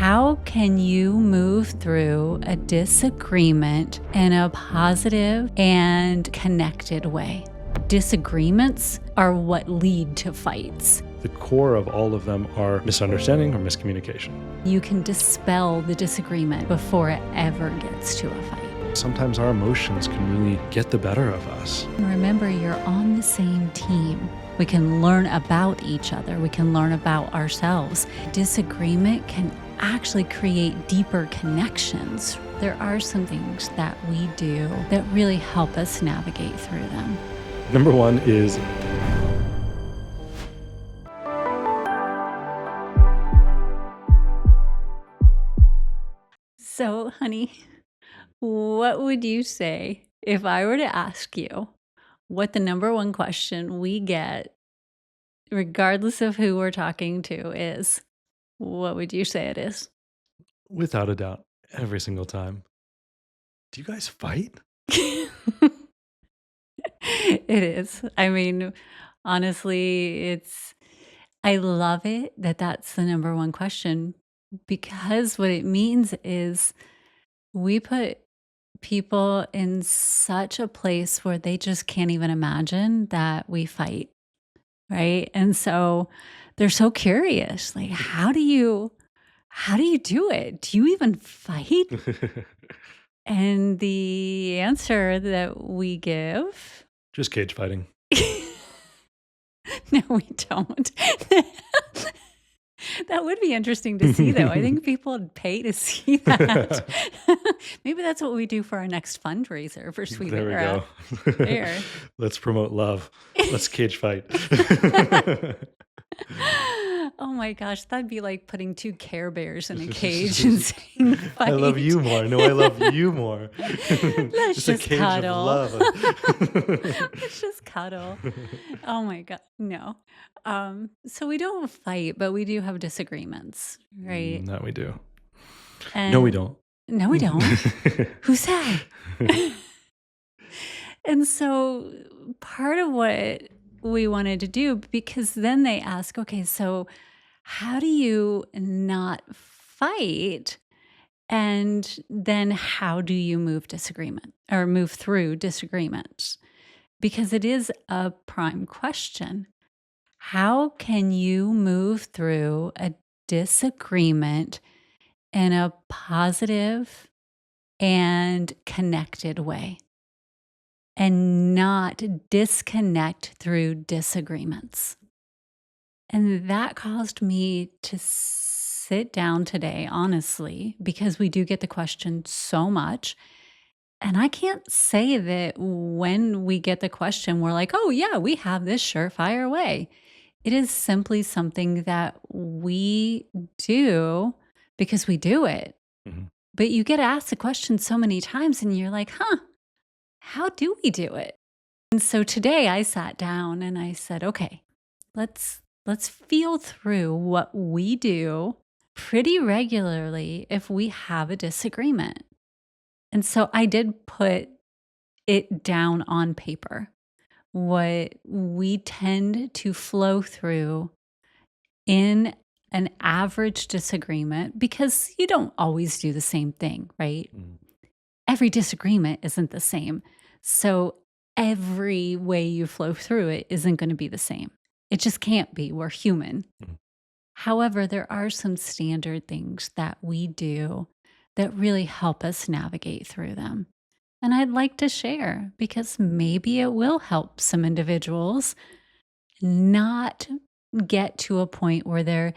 How can you move through a disagreement in a positive and connected way? Disagreements are what lead to fights. The core of all of them are misunderstanding or miscommunication. You can dispel the disagreement before it ever gets to a fight. Sometimes our emotions can really get the better of us. Remember, you're on the same team. We can learn about each other. We can learn about ourselves. Disagreement can actually create deeper connections. There are some things that we do that really help us navigate through them. Number one is So, honey, what would you say if I were to ask you what the number one question we get, regardless of who we're talking to, is? What would you say it is? without a doubt every single time. Do you guys fight? It is. I mean, honestly, I love it that that's the number one question because what it means is we put people in such a place where they just can't even imagine that we fight, right? And so they're so curious, like, how do you do it? Do you even fight? And the answer that we give, Just cage fighting. no, we don't. That would be interesting to see, though. I think people would pay to see that. Maybe that's what we do for our next fundraiser for Sweet There we Era. go. There. Let's promote love. Let's cage fight. Oh my gosh, that'd be like putting two Care Bears in a cage and saying I fight. love you more. No, I love you more. Let's a just cage cuddle. of love. Let's just cuddle. Oh my God, no. So we don't fight, but we do have disagreements, right? No, we do. And No, we don't. No, we don't. Who said? And so part of what we wanted to do, because then they ask, okay, so how do you not fight? And then how do you move disagreement or move through disagreements? Because it is a prime question. How can you move through a disagreement in a positive and connected way and not disconnect through disagreements? And that caused me to sit down today, honestly, because we do get the question so much. And I can't say that when we get the question, we're like, oh, yeah, we have this surefire way. It is simply something that we do because we do it. Mhm. But you get asked the question so many times and you're like, how do we do it? And so today I sat down and I said, okay, let's feel through what we do pretty regularly if we have a disagreement. And so I did put it down on paper, what we tend to flow through in an average disagreement, because you don't always do the same thing, right? Mm. Every disagreement isn't the same. So every way you flow through it isn't going to be the same. It just can't be. We're human. Mhm. However, there are some standard things that we do that really help us navigate through them. And I'd like to share because maybe it will help some individuals not get to a point where they're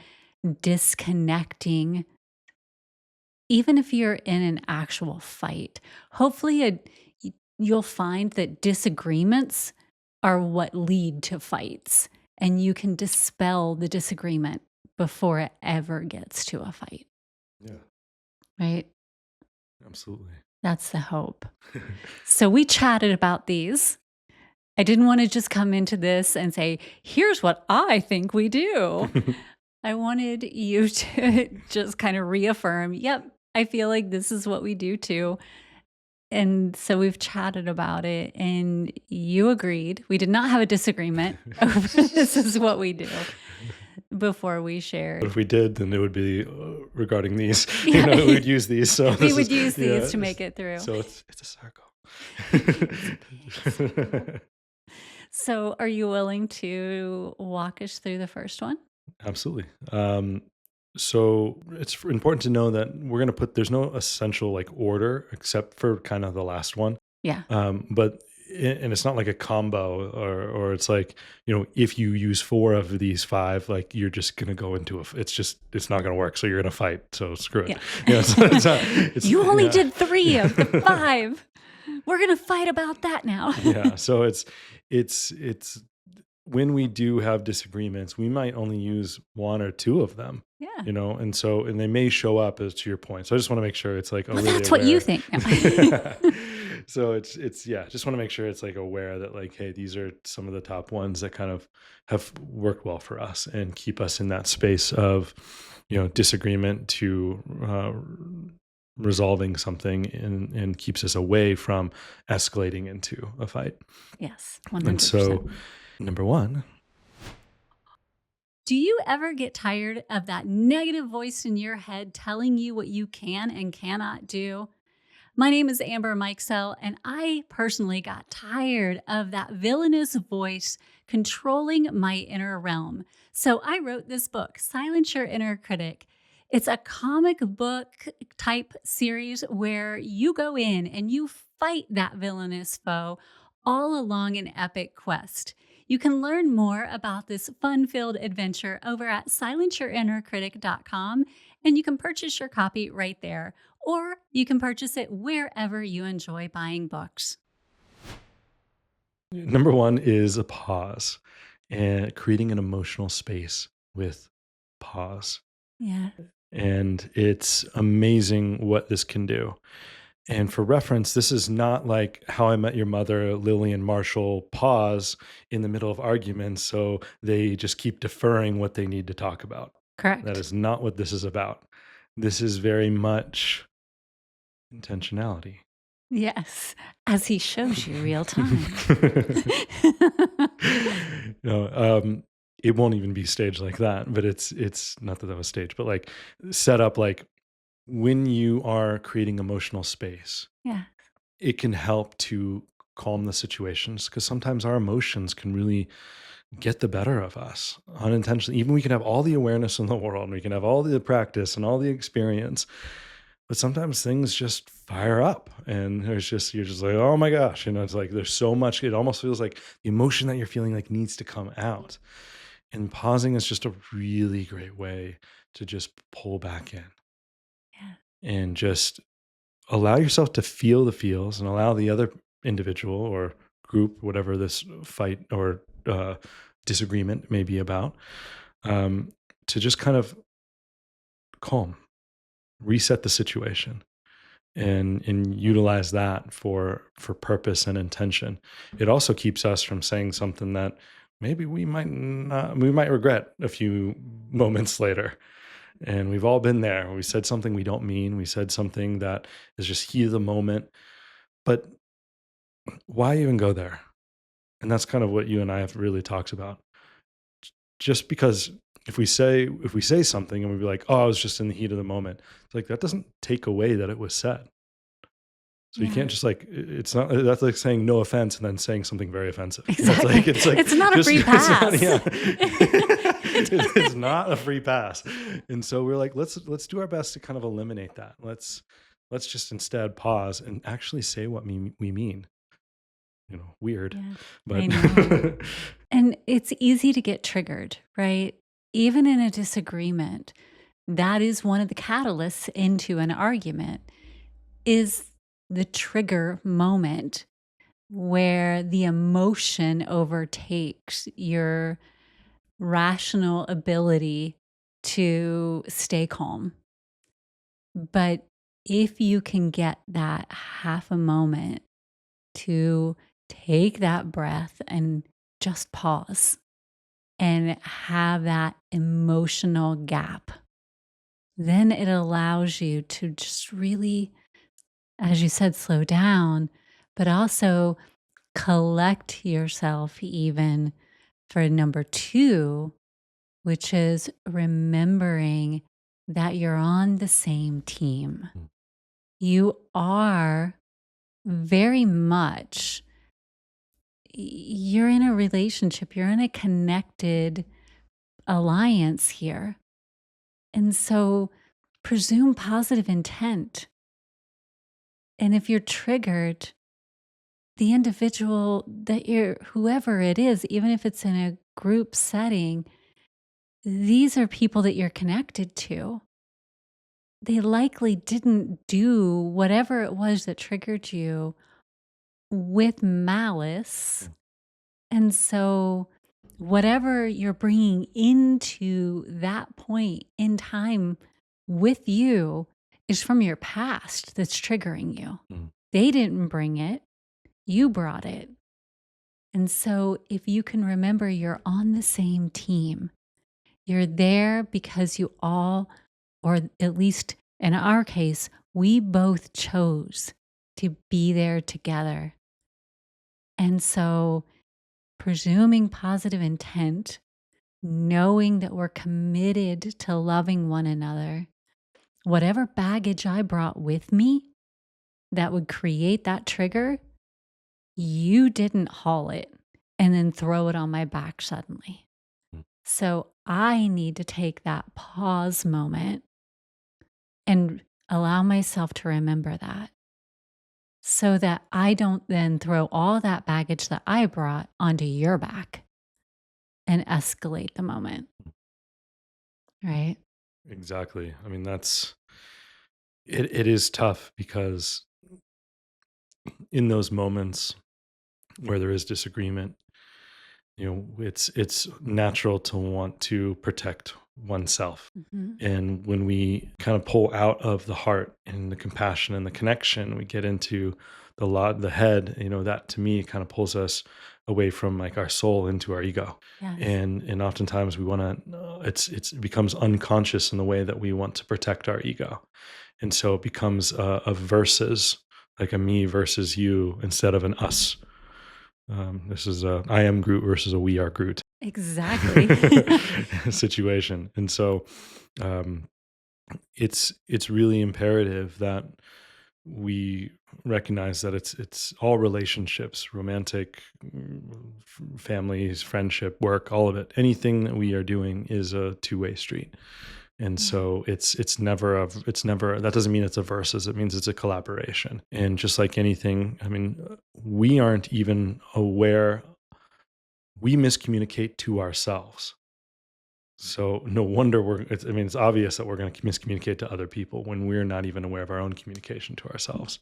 disconnecting, even if you're in an actual fight. Hopefully, you'll find that disagreements are what lead to fights, and you can dispel the disagreement before it ever gets to a fight, Yeah, right? absolutely. That's the hope. So we chatted about these. I didn't want to just come into this and say, here's what I think we do. I wanted you to just kind of reaffirm, yep, I feel like this is what we do too. And so we've chatted about it and you agreed. We did not have a disagreement over this is what we do. before we But shared. if we did, then it would be regarding these. Yeah, We would use these. So we this is would use these yeah. to make it through. So it's a circle. It's a big circle. So, are you willing to walk us through the first one? Absolutely. So it's important to know that we're going to put there's no essential like order except for kind of the last one. Yeah. But and it's not like a combo or it's like if you use four of these five, like you're just going to go into it's not going to work. So you're going to fight. So screw it. Yeah. So it's not, it's You only yeah. did 3 of the 5. We're gonna fight about that now. Yeah. So it's when we do have disagreements, we might only use one or two of them, Yeah. and they may show up as to your point. So I just want to make sure it's like a Well, really that's what you aware. think. No. So it's yeah, just want to make sure it's like aware that like, hey, these are some of the top ones that kind of have worked well for us and keep us in that space of disagreement to resolving something and keeps us away from escalating into a fight. Yes, And 100%. so number one. Do you ever get tired of that negative voice in your head telling you what you can and cannot do? My name is Amber Mikesell, and I personally got tired of that villainous voice controlling my inner realm. So I wrote this book, Silence Your Inner Critic. It's a comic book type series where you go in and you fight that villainous foe all along an epic quest. You can learn more about this fun filled adventure over at silenceyourinnercritic.com, and you can purchase your copy right there, or you can purchase it wherever you enjoy buying books. Number one is a pause and creating an emotional space with pause. Yeah, And it's amazing what this can do. And for reference, this is not like How I Met Your Mother, Lily and Marshall pause in the middle of arguments. So they just keep deferring what they need to talk about. That correct. is not what this is about. This is very much intentionality. Yes, as he shows you real time. no, it won't even be staged like that, but it's not that was staged, but like set up like when you are creating emotional space, Yeah, it can help to calm the situations because sometimes our emotions can really get the better of us unintentionally. Even we can have all the awareness in the world, and we can have all the practice and all the experience, but sometimes things just fire up and you're just like, oh my gosh, it's like there's so much, it almost feels like the emotion that you're feeling like needs to come out. And pausing is just a really great way to just pull back in yeah, and just allow yourself to feel the feels and allow the other individual or group, whatever this fight or disagreement may be about, um, to just kind of calm, reset the situation and utilize that for purpose and intention. It also keeps us from saying something that maybe we might regret a few moments later. And we've all been there. We said something we don't mean. We said something that is just heat of the moment. But why even go there? And that's kind of what you and I have really talked about. Just because if we say something and we be like, oh, I was just in the heat of the moment, it's like that doesn't take away that it was said. So you yeah. can't just like it's not that's like saying no offense and then saying something very offensive. Exactly. It's like It's not a just free it's not, pass. yeah. It's not a free pass. And so we're like, let's do our best to kind of eliminate that. Let's just instead pause and actually say what we mean. Weird. Yeah, I But know. And it's easy to get triggered, right? Even in a disagreement, that is one of the catalysts into an argument is the trigger moment where the emotion overtakes your rational ability to stay calm. But if you can get that half a moment to take that breath and just pause and have that emotional gap, then it allows you to just really, as you said, slow down, but also collect yourself even for number 2 which is remembering that you're on the same team. Mm, You are very much, you're in a relationship, you're in a connected alliance here. And so presume positive intent. And if you're triggered, the individual that you're, whoever it is, even if it's in a group setting, these are people that you're connected to. They likely didn't do whatever it was that triggered you with malice. mm, And so, whatever you're bringing into that point in time with you is from your past that's triggering you. mm, They didn't bring it, you brought it. And so, if you can remember you're on the same team, you're there because you all, or at least in our case, we both chose to be there together. And so, presuming positive intent, knowing that we're committed to loving one another, whatever baggage I brought with me that would create that trigger, you didn't haul it and then throw it on my back suddenly. mm. So I need to take that pause moment and allow myself to remember that so that I don't then throw all that baggage that I brought onto your back and escalate the moment, right? Exactly. I mean, it is tough because in those moments where there is disagreement, it's natural to want to protect oneself. Mhm. And when we kind of pull out of the heart and the compassion and the connection, we get into the head, that to me kind of pulls us away from like our soul into our ego. Yes. And oftentimes we want to, it becomes unconscious in the way that we want to protect our ego. And so it becomes a versus, like a me versus you instead of an us. This is a I am Groot versus a we are Groot Exactly. situation. And so um, it's really imperative that we recognize that it's all relationships, romantic, families, friendship, work, all of it. Anything that we are doing is a two-way street. And Yeah. so it's never that doesn't mean it's a versus, it means it's a collaboration. And just like anything, I mean, we aren't even aware, we miscommunicate to ourselves. So no wonder I mean, it's obvious that we're going to miscommunicate to other people when we're not even aware of our own communication to ourselves.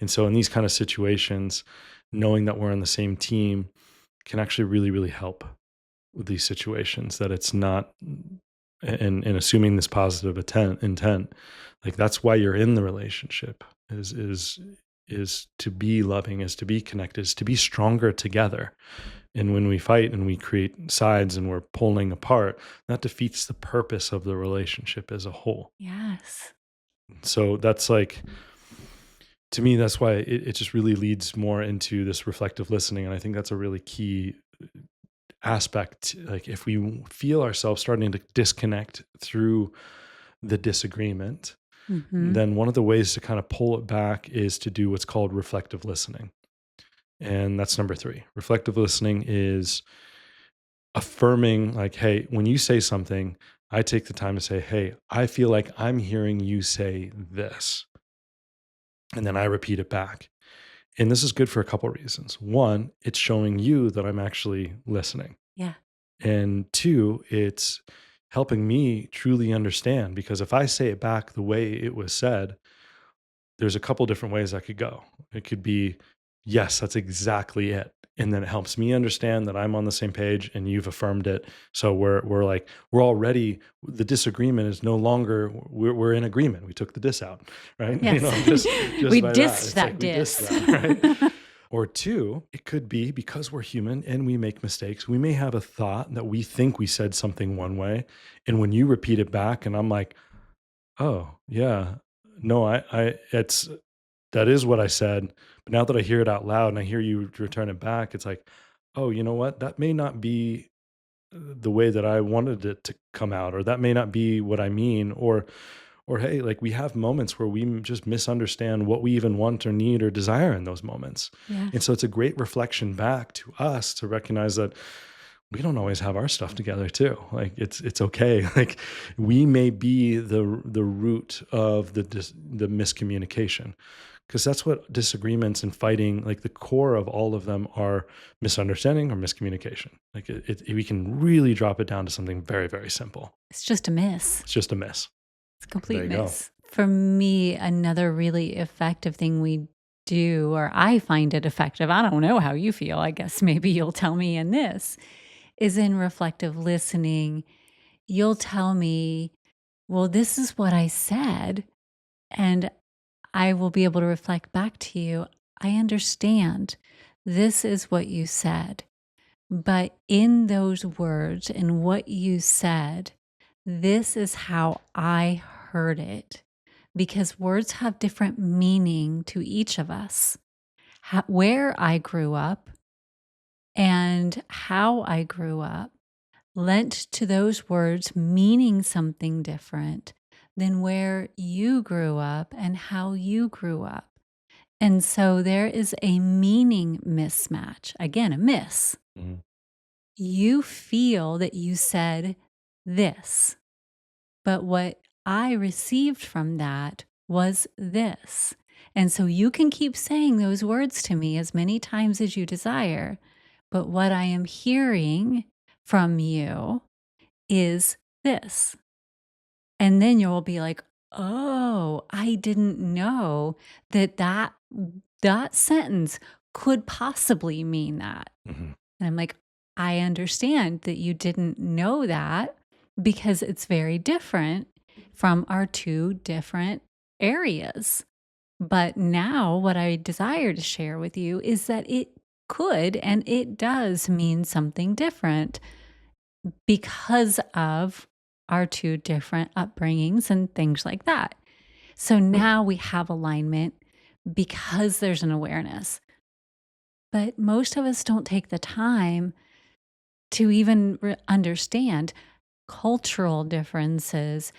And so in these kind of situations, knowing that we're on the same team can actually really, really help with these situations, that it's not, and assuming this positive intent, like that's why you're in the relationship is to be loving, is to be connected, is to be stronger together. And when we fight and we create sides and we're pulling apart, that defeats the purpose of the relationship as a whole. Yes. So that's like, to me, that's why it just really leads more into this reflective listening. And I think that's a really key aspect. Like if we feel ourselves starting to disconnect through the disagreement, Mhm. then one of the ways to kind of pull it back is to do what's called reflective listening. And that's number three. Reflective listening is affirming, like, hey, when you say something, I take the time to say, hey, I feel like I'm hearing you say this. And then I repeat it back. And this is good for a couple reasons. One, it's showing you that I'm actually listening. Yeah. And two, it's helping me truly understand, because if I say it back the way it was said, there's a couple different ways that could go. It could be, yes, that's exactly it. And then it helps me understand that I'm on the same page and you've affirmed it. So we're like, we're already, the disagreement is no longer, we're in agreement. We took the dis out, right? Yes. Just We by that. dissed It's that like we dissed diss. that, right? Or two, it could be because we're human and we make mistakes. We may have a thought that we think we said something one way. And when you repeat it back, and I'm like, oh, yeah, no, it's, that is what I said. But now that I hear it out loud and I hear you return it back, it's like, oh, you know what? That may not be. the way that I wanted it to come out, or that may not be what I mean, or hey, like we have moments where we just misunderstand what we even want or need or desire in those moments. And Yes. so it's a great reflection back to us to recognize that we don't always have our stuff together too. Like it's okay. Like we may be the root of the miscommunication, because that's what disagreements and fighting, like the core of all of them, are misunderstanding or miscommunication. Like we can really drop it down to something very, very simple. It's just a miss. It's just a miss. It's a There complete you go. miss. For me, another really effective thing we do, or I find it effective, I don't know how you feel, I guess maybe you'll tell me in this, is in reflective listening. You'll tell me, well, this is what I said. And I will be able to reflect back to you. I understand this is what you said. But in those words and what you said, this is how I heard it. Because words have different meaning to each of us. Where I grew up and how I grew up lent to those words meaning something different than where you grew up and how you grew up. And so there is a meaning mismatch. Again, a miss. Mhm. You feel that you said this, but what I received from that was this. And so you can keep saying those words to me as many times as you desire, but what I am hearing from you is this. And then you'll be like, "Oh, I didn't know that that sentence could possibly mean that." Mhm. And I'm like, "I understand that you didn't know that because it's very different from our two different areas. But now what I desire to share with you is that it could and it does mean something different because of our two different upbringings and things like that." So now we have alignment because there's an awareness. But most of us don't take the time to even understand cultural differences,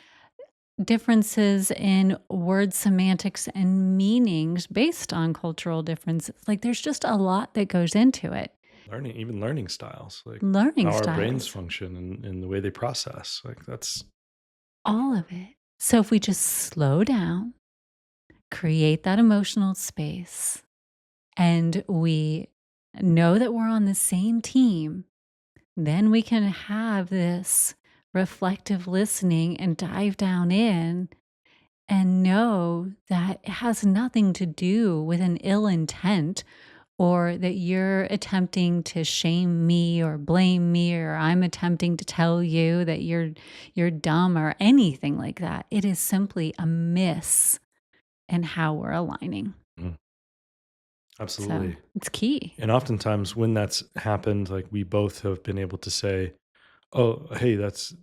differences in word semantics and meanings based on cultural differences. Like there's just a lot that goes into it. Learning styles, like Learning how our brains styles, function and the way they process. Like that's all of it. So if we just slow down, create that emotional space, and we know that we're on the same team, then we can have this reflective listening and dive down in and know that it has nothing to do with an ill intent or that you're attempting to shame me or blame me or I'm attempting to tell you that you're dumb or anything like that. It is simply a miss in how we're aligning. mm, So absolutely. it's key. And oftentimes when that's happened, like we both have been able to say, "Oh, hey, that's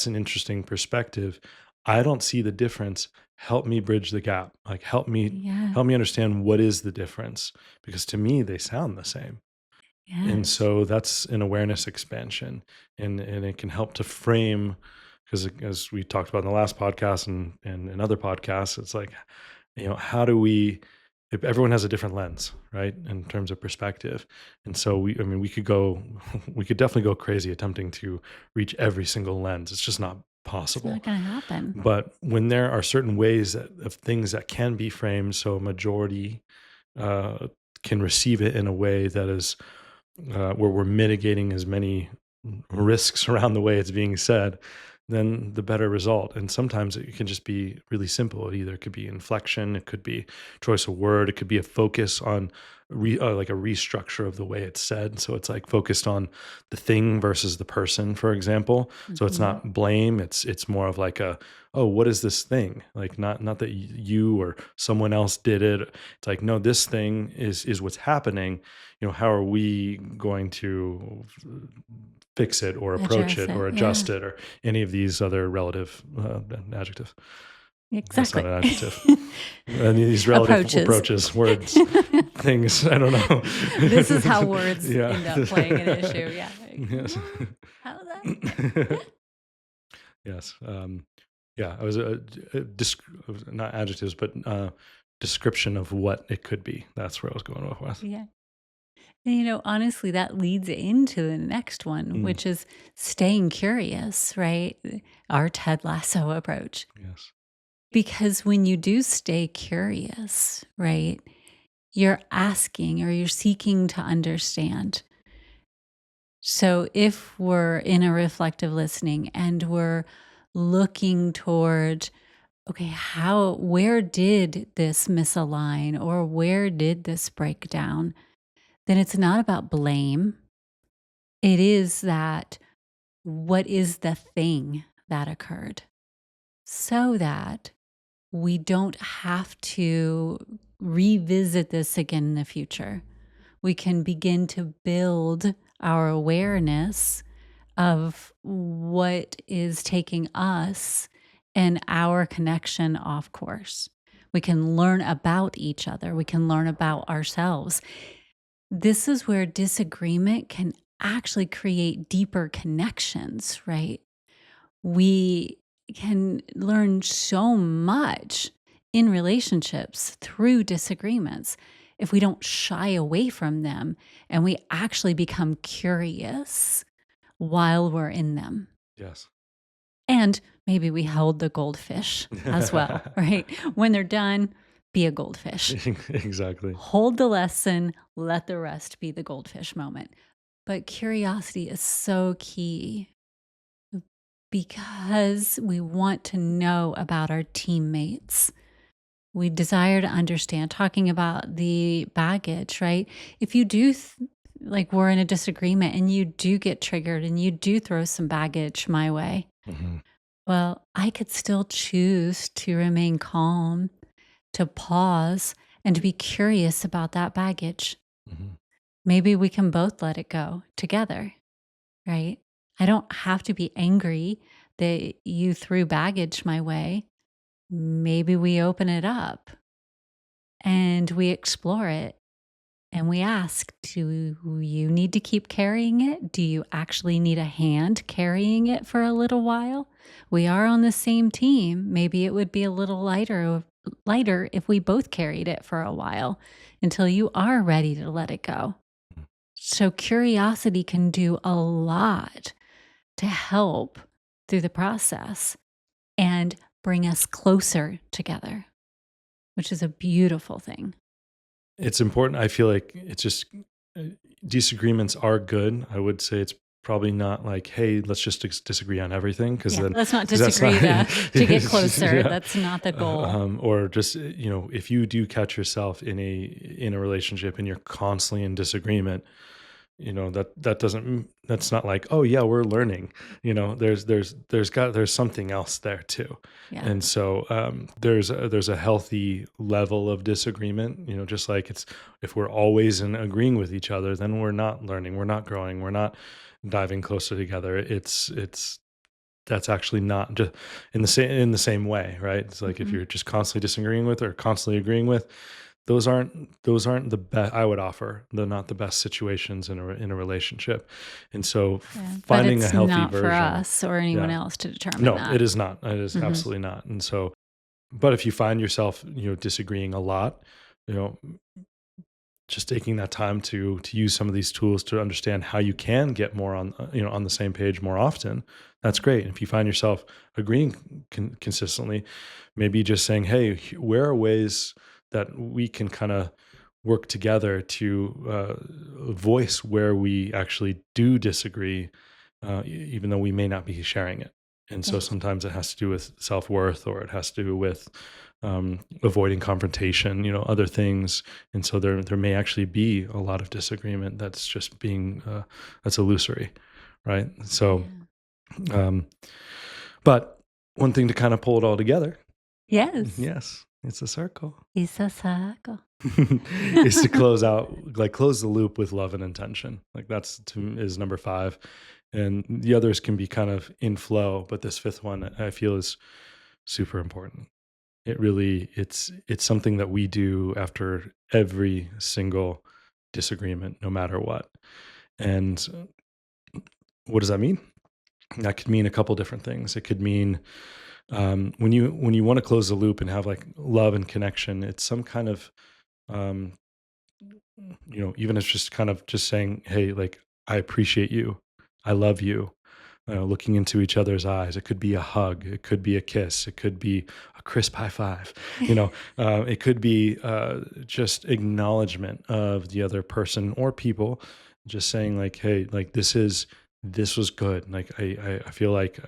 an interesting perspective. I don't see the difference. Help me bridge the gap. Like Yeah. help me understand what is the difference, because to me they sound the same." And Yes. so that's an awareness expansion, and it can help to frame, because as we talked about in the last podcast and in other podcasts, it's like, how do we, if everyone has a different lens, right, in terms of perspective. And so I mean, we could go, we could definitely go crazy attempting to reach every single lens. It's just not It's not possible. going to happen. But when there are certain ways of things that can be framed so a majority uh, can receive it in a way that is where we're mitigating as many risks around the way it's being said, then the better result. And sometimes it can just be really simple. It either could be inflection, it could be choice of word, it could be a focus on like a restructure of the way it's said. So it's like focused on the thing versus the person, for example. So it's Mhm. not blame. It's more of like a, oh, what is this thing? Like not that you or someone else did it. It's like, no, this thing is what's happening. How are we going to fix it or approach Address it or it. Yeah. adjust it or any of these other relative adjectives. That's not Exactly. an adjective. And these relative Approaches. approaches, words, things, I don't know. This is how words Yeah. end up playing an issue. Yeah. Like, Yes. how that? Yeah. Yes. Yeah, I was not adjectives, but description of what it could be. That's where I was going with. Yeah. And, honestly, that leads into the next one, Mm, which is staying curious, right? Our Ted Lasso approach. yes. Because when you do stay curious, right, you're asking or you're seeking to understand. So if we're in a reflective listening and we're looking toward, okay, where did this misalign or where did this break down? Then it's not about blame. It is that what is the thing that occurred so that we don't have to revisit this again in the future. We can begin to build our awareness of what is taking us and our connection off course. We can learn about each other. We can learn about ourselves. This is where disagreement can actually create deeper connections, right? We can learn so much in relationships through disagreements if we don't shy away from them and we actually become curious while we're in them. Yes. And maybe we hold the goldfish as well, right? When they're done, be a goldfish. Exactly. Hold the lesson, let the rest be the goldfish moment. But curiosity is so key because we want to know about our teammates. We desire to understand, talking about the baggage, right? If you do, like we're in a disagreement and you do get triggered and you do throw some baggage my way, Hmm. well, I could still choose to remain calm, to pause, and to be curious about that baggage. Hmm. Maybe we can both let it go together, right? I don't have to be angry that you threw baggage my way. Maybe we open it up and we explore it and we ask, do you need to keep carrying it? Do you actually need a hand carrying it for a little while? We are on the same team. Maybe it would be a little lighter if we both carried it for a while until you are ready to let it go. So curiosity can do a lot to help through the process and bring us closer together, which is a beautiful thing. It's important. I feel like it's just uh, disagreements are good. I would say it's probably not like, hey, let's just disagree on everything, because Yeah, then let's not because that's not disagree to get closer. yeah. That's not the goal. Or just if you do catch yourself in a relationship and you're constantly in disagreement, that doesn't that's not like, oh yeah, we're learning. There's something else there too. Yeah. And so there's a healthy level of disagreement, just like it's, if we're always in agreeing with each other, then we're not learning, we're not growing, we're not diving closer together. It's that's actually not just in the same way, right? It's like if Mhm. you're just constantly disagreeing with or constantly agreeing with, those aren't the best. I would offer, they're not the best situations in a relationship. And so Yeah, but finding a it's healthy not for version. us or anyone Yeah. else to determine No, that. it is not. It is Mhm. absolutely not. And so, but if you find yourself, disagreeing a lot, you know, just taking that time to use some of these tools to understand how you can get more on the same page more often, that's great. If you find yourself agreeing consistently, maybe just saying, hey, where are ways that we can kind of work together to voice where we actually do disagree, even though we may not be sharing it. And so Yes. sometimes it has to do with self-worth, or it has to do with avoiding confrontation, other things. And so there may actually be a lot of disagreement that's just being that's illusory, right? So, Yeah. um, but one thing to kind of pull it all together, Yes. yes, it's a circle, It's a circle. is to close the loop with love and intention. Like that's is number 5, and the others can be kind of in flow, but this fifth one I feel is super important. It really it's something that we do after every single disagreement, no matter what. And what does that mean? That could mean a couple different things. It could mean when you want to close the loop and have like love and connection, it's some kind of um, even it's just kind of just saying, hey, like I appreciate you, I love you, looking into each other's eyes. It could be a hug, it could be a kiss, it could be a crisp high five. It could be just acknowledgement of the other person or people, just saying like, hey, like this was good. Like I feel like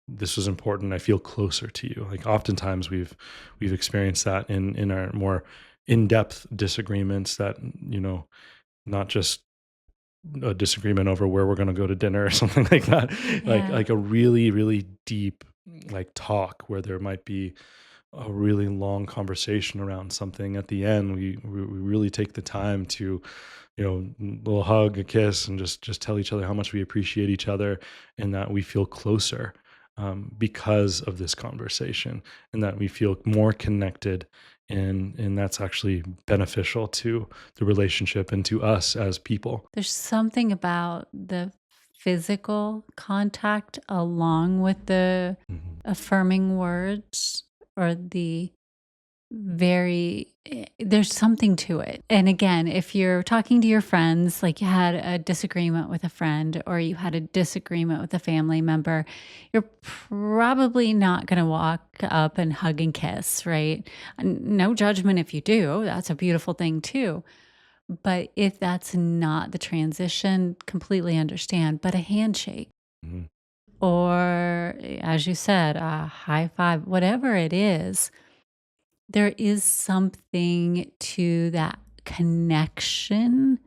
this was important. I feel closer to you. Like oftentimes we've experienced that in our more in depth disagreements that not just a disagreement over where we're going to go to dinner or something like that, Yeah. like a really really deep like talk where there might be a really long conversation around something. At the end we really take the time to little hug, a kiss, and just tell each other how much we appreciate each other and that we feel closer because of this conversation, and that we feel more connected, and that's actually beneficial to the relationship and to us as people. There's something about the physical contact along with the Mhm. affirming words or there's something to it. And again, if you're talking to your friends, like you had a disagreement with a friend or you had a disagreement with a family member, you're probably not going to walk up and hug and kiss, right? No judgment if you do. That's a beautiful thing too. But if that's not the transition, completely understand. But a handshake Mhm. or, as you said, a high five, whatever it is, there is something to that connection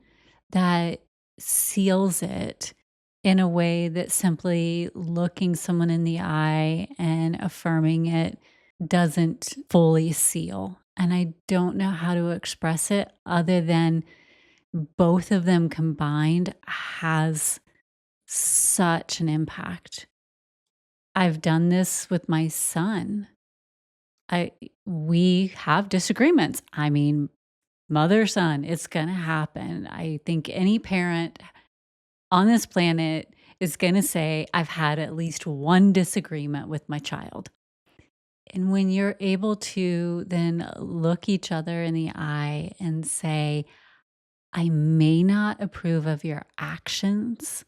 that seals it in a way that simply looking someone in the eye and affirming it doesn't fully seal. And I don't know how to express it other than both of them combined has such an impact. I've done this with my son. I We have disagreements. I mean, mother son, it's going to happen. I think any parent on this planet is going to say I've had at least one disagreement with my child. And when you're able to then look each other in the eye and say, I may not approve of your actions,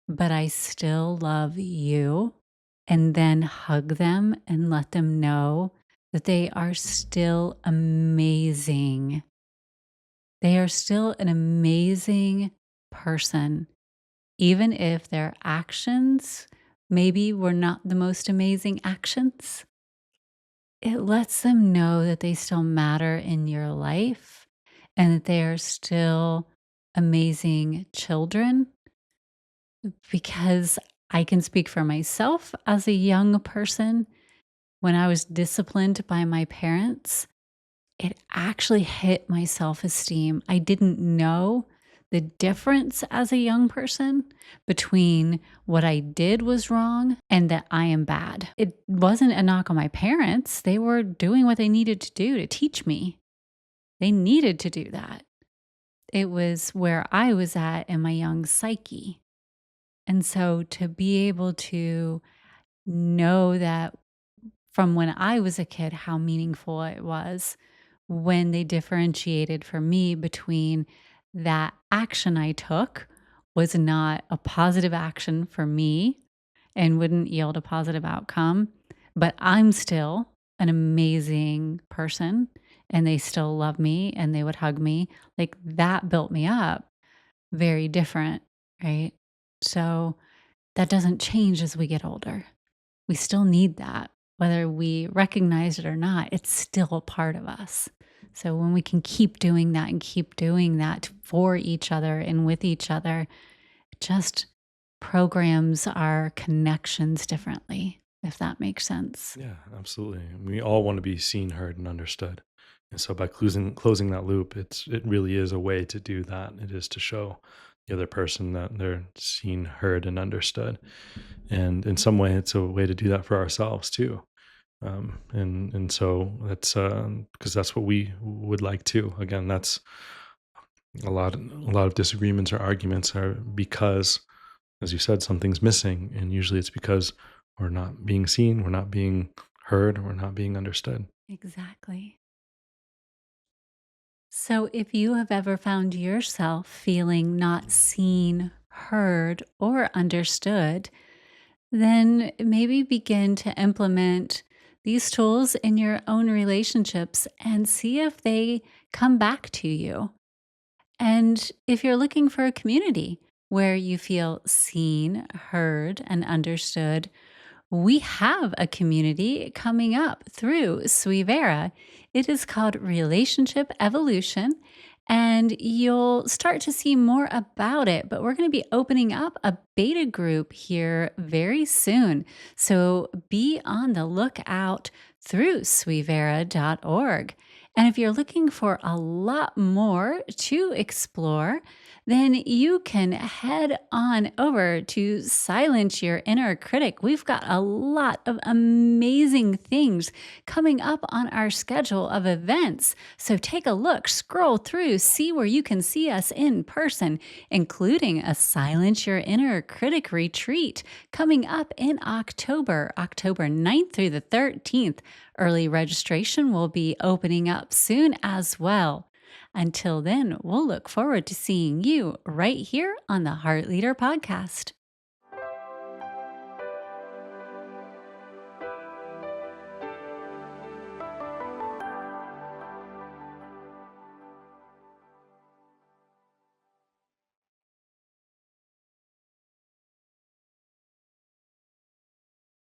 but I still love you. And then hug them and let them know that they are still amazing. They are still an amazing person, even if their actions maybe were not the most amazing actions. It lets them know that they still matter in your life and that they are still amazing children because I can speak for myself as a young person. When I was disciplined by my parents, it actually hit my self esteem. I didn't know the difference as a young person between what I did was wrong and that I am bad. It wasn't a knock on my parents. They were doing what they needed to do to teach me. They needed to do that. It was where I was at in my young psyche. And so to be able to know that from when I was a kid, how meaningful it was when they differentiated for me between that action I took was not a positive action for me and wouldn't yield a positive outcome, but I'm still an amazing person and they still love me and they would hug me. Like that built me up very different, right? So that doesn't change as we get older. We still need that. Whether we recognize it or not, it's still a part of us. So when we can keep doing that and keep doing that for each other and with each other, it just programs our connections differently, if that makes sense. Yeah, absolutely. We all want to be seen, heard, and understood. And so by closing that loop, it really is a way to do that. It is to show the other person that they're seen, heard, and understood. And in some way, it's a way to do that for ourselves too. And so that's because that's what we would like too. Again, that's a lot of disagreements or arguments are because, as you said, something's missing, and usually it's because we're not being seen, we're not being heard, we're not being understood. Exactly. So, if you have ever found yourself feeling not seen, heard, or understood, then maybe begin to implement these tools in your own relationships and see if they come back to you. And if you're looking for a community where you feel seen, heard, and understood, we have a community coming up through Suivera. It is called Relationship Evolution, and you'll start to see more about it. But we're going to be opening up a beta group here very soon. So be on the lookout through suivera.org. And if you're looking for a lot more to explore, then you can head on over to Silence Your Inner Critic. We've got a lot of amazing things coming up on our schedule of events. So take a look, scroll through, see where you can see us in person, including a Silence Your Inner Critic retreat coming up in October, October 9th through the 13th. Early registration will be opening up soon as well. Until then, we'll look forward to seeing you right here on the Heart Leader Podcast.